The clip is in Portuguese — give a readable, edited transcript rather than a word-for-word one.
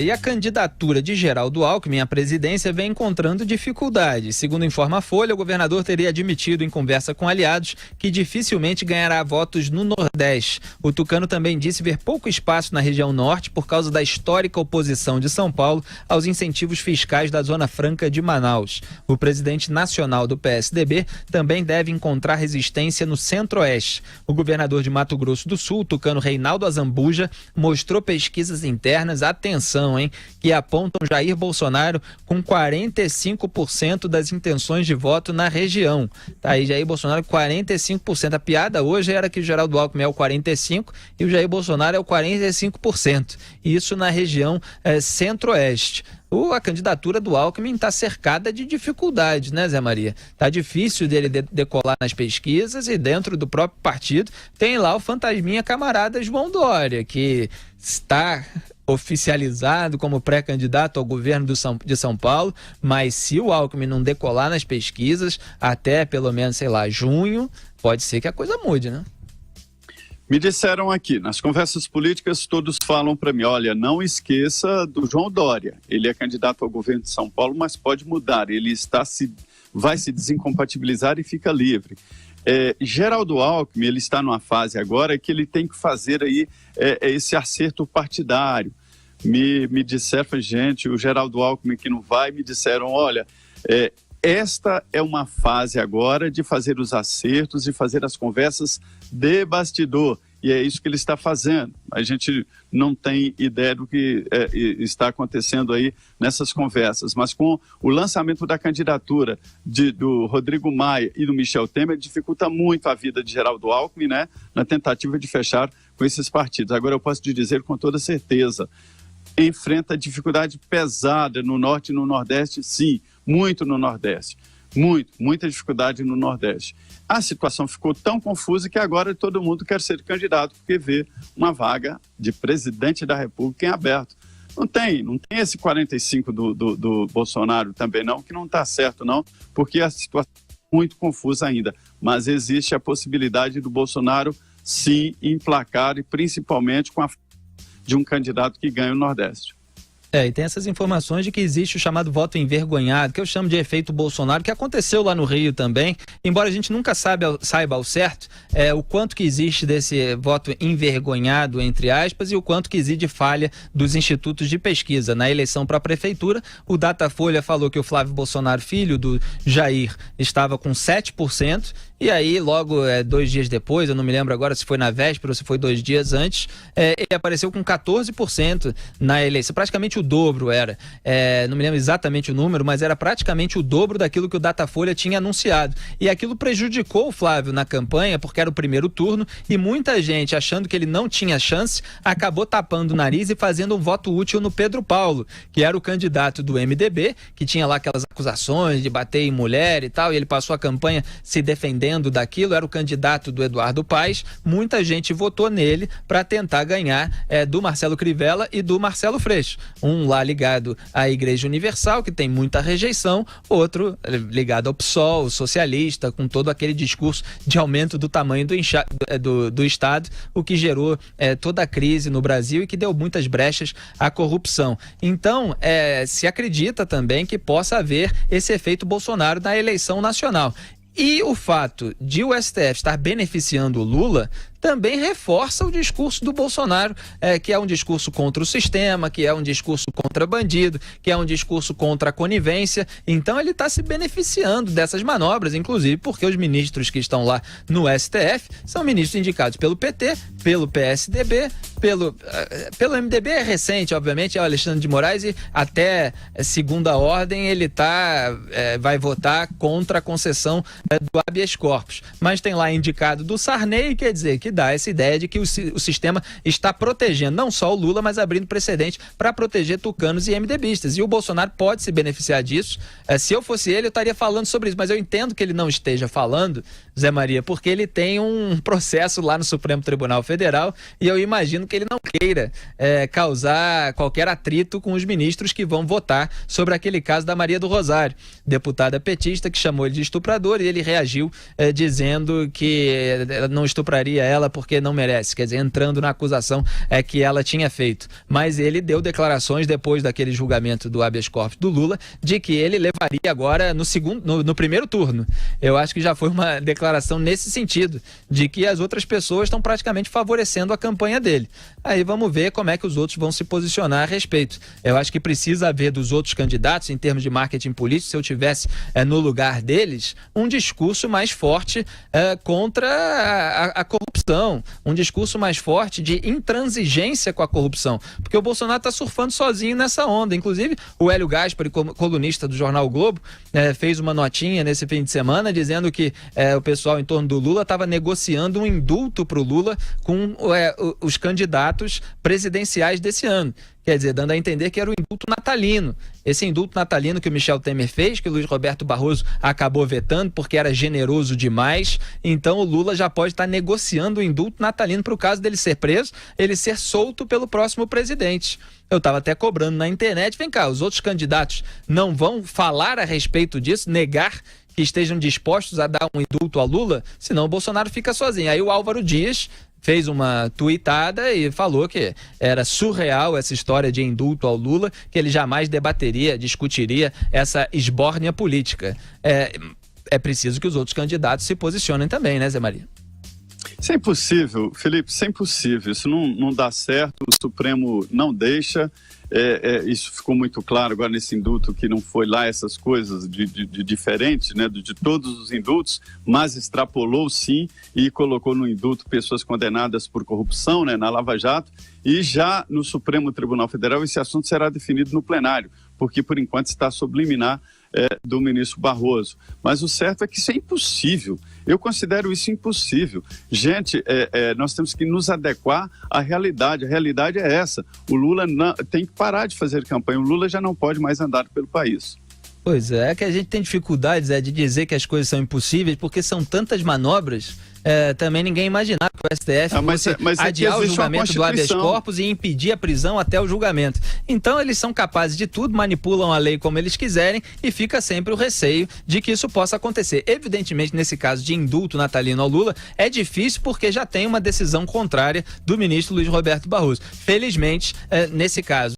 E a candidatura de Geraldo Alckmin à presidência vem encontrando dificuldades. Segundo informa a Folha, o governador teria admitido em conversa com aliados que dificilmente ganhará votos no Nordeste. O tucano também disse ver pouco espaço na região Norte por causa da histórica oposição de São Paulo aos incentivos fiscais da Zona Franca de Manaus. O presidente nacional do PSDB também deve encontrar resistência no Centro-Oeste. O governador de Mato Grosso do Sul, o tucano Reinaldo Azambuja, mostrou pesquisas internas, atenção, que apontam Jair Bolsonaro com 45% das intenções de voto na região. Tá aí Jair Bolsonaro 45%. A piada hoje era que o Geraldo Alckmin é o 45% e o Jair Bolsonaro é o 45%. Isso na região Centro-Oeste. A candidatura do Alckmin está cercada de dificuldades, né, Zé Maria? Tá difícil dele decolar nas pesquisas e dentro do próprio partido tem lá o fantasminha camarada João Dória, que está oficializado como pré-candidato ao governo de São Paulo, mas se o Alckmin não decolar nas pesquisas, até pelo menos, junho, pode ser que a coisa mude, né? Me disseram aqui, nas conversas políticas, todos falam para mim, olha, não esqueça do João Dória. Ele é candidato ao governo de São Paulo, mas pode mudar. Ele vai se desincompatibilizar e fica livre. Geraldo Alckmin, ele está numa fase agora que ele tem que fazer aí esse acerto partidário. Me disseram, gente, o Geraldo Alckmin que não vai, me disseram, olha, esta é uma fase agora de fazer os acertos e fazer as conversas de bastidor. E é isso que ele está fazendo. A gente não tem ideia do que está acontecendo aí nessas conversas. Mas com o lançamento da candidatura do Rodrigo Maia e do Michel Temer, dificulta muito a vida de Geraldo Alckmin, né, na tentativa de fechar com esses partidos. Agora eu posso te dizer com toda certeza, enfrenta dificuldade pesada no Norte e no Nordeste, sim, muito no Nordeste. Muita dificuldade no Nordeste. A situação ficou tão confusa que agora todo mundo quer ser candidato porque vê uma vaga de presidente da República em aberto. Não tem esse 45 do Bolsonaro também não, que não está certo não, porque a situação é muito confusa ainda. Mas existe a possibilidade do Bolsonaro sim emplacar e principalmente com a de um candidato que ganha o Nordeste. E tem essas informações de que existe o chamado voto envergonhado, que eu chamo de efeito Bolsonaro, que aconteceu lá no Rio também, embora a gente nunca saiba ao certo o quanto que existe desse voto envergonhado, entre aspas, e o quanto que existe de falha dos institutos de pesquisa. Na eleição para a prefeitura, o Datafolha falou que o Flávio Bolsonaro, filho do Jair, estava com 7%, e aí logo 2 dias depois, eu não me lembro agora se foi na véspera ou se foi 2 dias antes, ele apareceu com 14% na eleição, praticamente o dobro era, não me lembro exatamente o número, mas era praticamente o dobro daquilo que o Datafolha tinha anunciado, e aquilo prejudicou o Flávio na campanha, porque era o primeiro turno, e muita gente, achando que ele não tinha chance, acabou tapando o nariz e fazendo um voto útil no Pedro Paulo, que era o candidato do MDB, que tinha lá aquelas acusações de bater em mulher e tal, e ele passou a campanha se defendendo daquilo, era o candidato do Eduardo Paes, muita gente votou nele para tentar ganhar do Marcelo Crivella e do Marcelo Freixo, um lá ligado à Igreja Universal, que tem muita rejeição, outro ligado ao PSOL, socialista, com todo aquele discurso de aumento do tamanho do Estado, o que gerou toda a crise no Brasil e que deu muitas brechas à corrupção. Então, se acredita também que possa haver esse efeito Bolsonaro na eleição nacional. E o fato de o STF estar beneficiando o Lula também reforça o discurso do Bolsonaro, que é um discurso contra o sistema, que é um discurso contra bandido, que é um discurso contra a conivência. Então ele está se beneficiando dessas manobras, inclusive porque os ministros que estão lá no STF são ministros indicados pelo PT, pelo PSDB, pelo MDB é recente, obviamente, é o Alexandre de Moraes, e até segunda ordem ele vai votar contra a concessão do habeas corpus. Mas tem lá indicado do Sarney, quer dizer, que dá essa ideia de que o sistema está protegendo não só o Lula, mas abrindo precedente para proteger tucanos e MDBistas. E o Bolsonaro pode se beneficiar disso. Se eu fosse ele, eu estaria falando sobre isso, mas eu entendo que ele não esteja falando, Zé Maria, porque ele tem um processo lá no Supremo Tribunal Federal e eu imagino que ele não queira causar qualquer atrito com os ministros que vão votar sobre aquele caso da Maria do Rosário, deputada petista que chamou ele de estuprador, e ele reagiu dizendo que não estupraria ela ela porque não merece, quer dizer, entrando na acusação que ela tinha feito. Mas ele deu declarações depois daquele julgamento do habeas corpus do Lula de que ele levaria agora no primeiro turno. Eu acho que já foi uma declaração nesse sentido, de que as outras pessoas estão praticamente favorecendo a campanha dele. Aí vamos ver como é que os outros vão se posicionar a respeito. Eu acho que precisa haver dos outros candidatos, em termos de marketing político, se eu tivesse no lugar deles, um discurso mais forte contra a corrupção, um discurso mais forte de intransigência com a corrupção, porque o Bolsonaro está surfando sozinho nessa onda. Inclusive, o Hélio Gaspari, colunista do jornal o Globo, fez uma notinha nesse fim de semana dizendo que o pessoal em torno do Lula estava negociando um indulto para o Lula com os candidatos presidenciais desse ano. Quer dizer, dando a entender que era o indulto natalino. Esse indulto natalino que o Michel Temer fez, que o Luiz Roberto Barroso acabou vetando porque era generoso demais. Então o Lula já pode estar negociando o indulto natalino para o caso dele ser preso, ele ser solto pelo próximo presidente. Eu estava até cobrando na internet, vem cá, os outros candidatos não vão falar a respeito disso, negar que estejam dispostos a dar um indulto ao Lula, senão o Bolsonaro fica sozinho. Aí o Álvaro Dias fez uma tuitada e falou que era surreal essa história de indulto ao Lula, que ele jamais debateria, discutiria essa esbórnia política. É preciso que os outros candidatos se posicionem também, né, Zé Maria? Isso é impossível, Felipe, isso é impossível. Isso não dá certo, o Supremo não deixa. Isso ficou muito claro agora nesse indulto, que não foi lá essas coisas de diferente, né, de todos os indultos, mas extrapolou sim e colocou no indulto pessoas condenadas por corrupção, né, na Lava Jato, e já no Supremo Tribunal Federal esse assunto será definido no plenário, porque por enquanto está sob liminar do ministro Barroso. Mas o certo é que isso é impossível. Eu considero isso impossível. Gente, nós temos que nos adequar à realidade. A realidade é essa. O Lula tem que parar de fazer campanha. O Lula já não pode mais andar pelo país. Pois é que a gente tem dificuldades de dizer que as coisas são impossíveis, porque são tantas manobras. Também ninguém imaginava que o STF fosse adiar o julgamento do habeas corpus e impedir a prisão até o julgamento. Então eles são capazes de tudo, manipulam a lei como eles quiserem e fica sempre o receio de que isso possa acontecer. Evidentemente, nesse caso de indulto natalino ao Lula, é difícil porque já tem uma decisão contrária do ministro Luiz Roberto Barroso. Felizmente, nesse caso,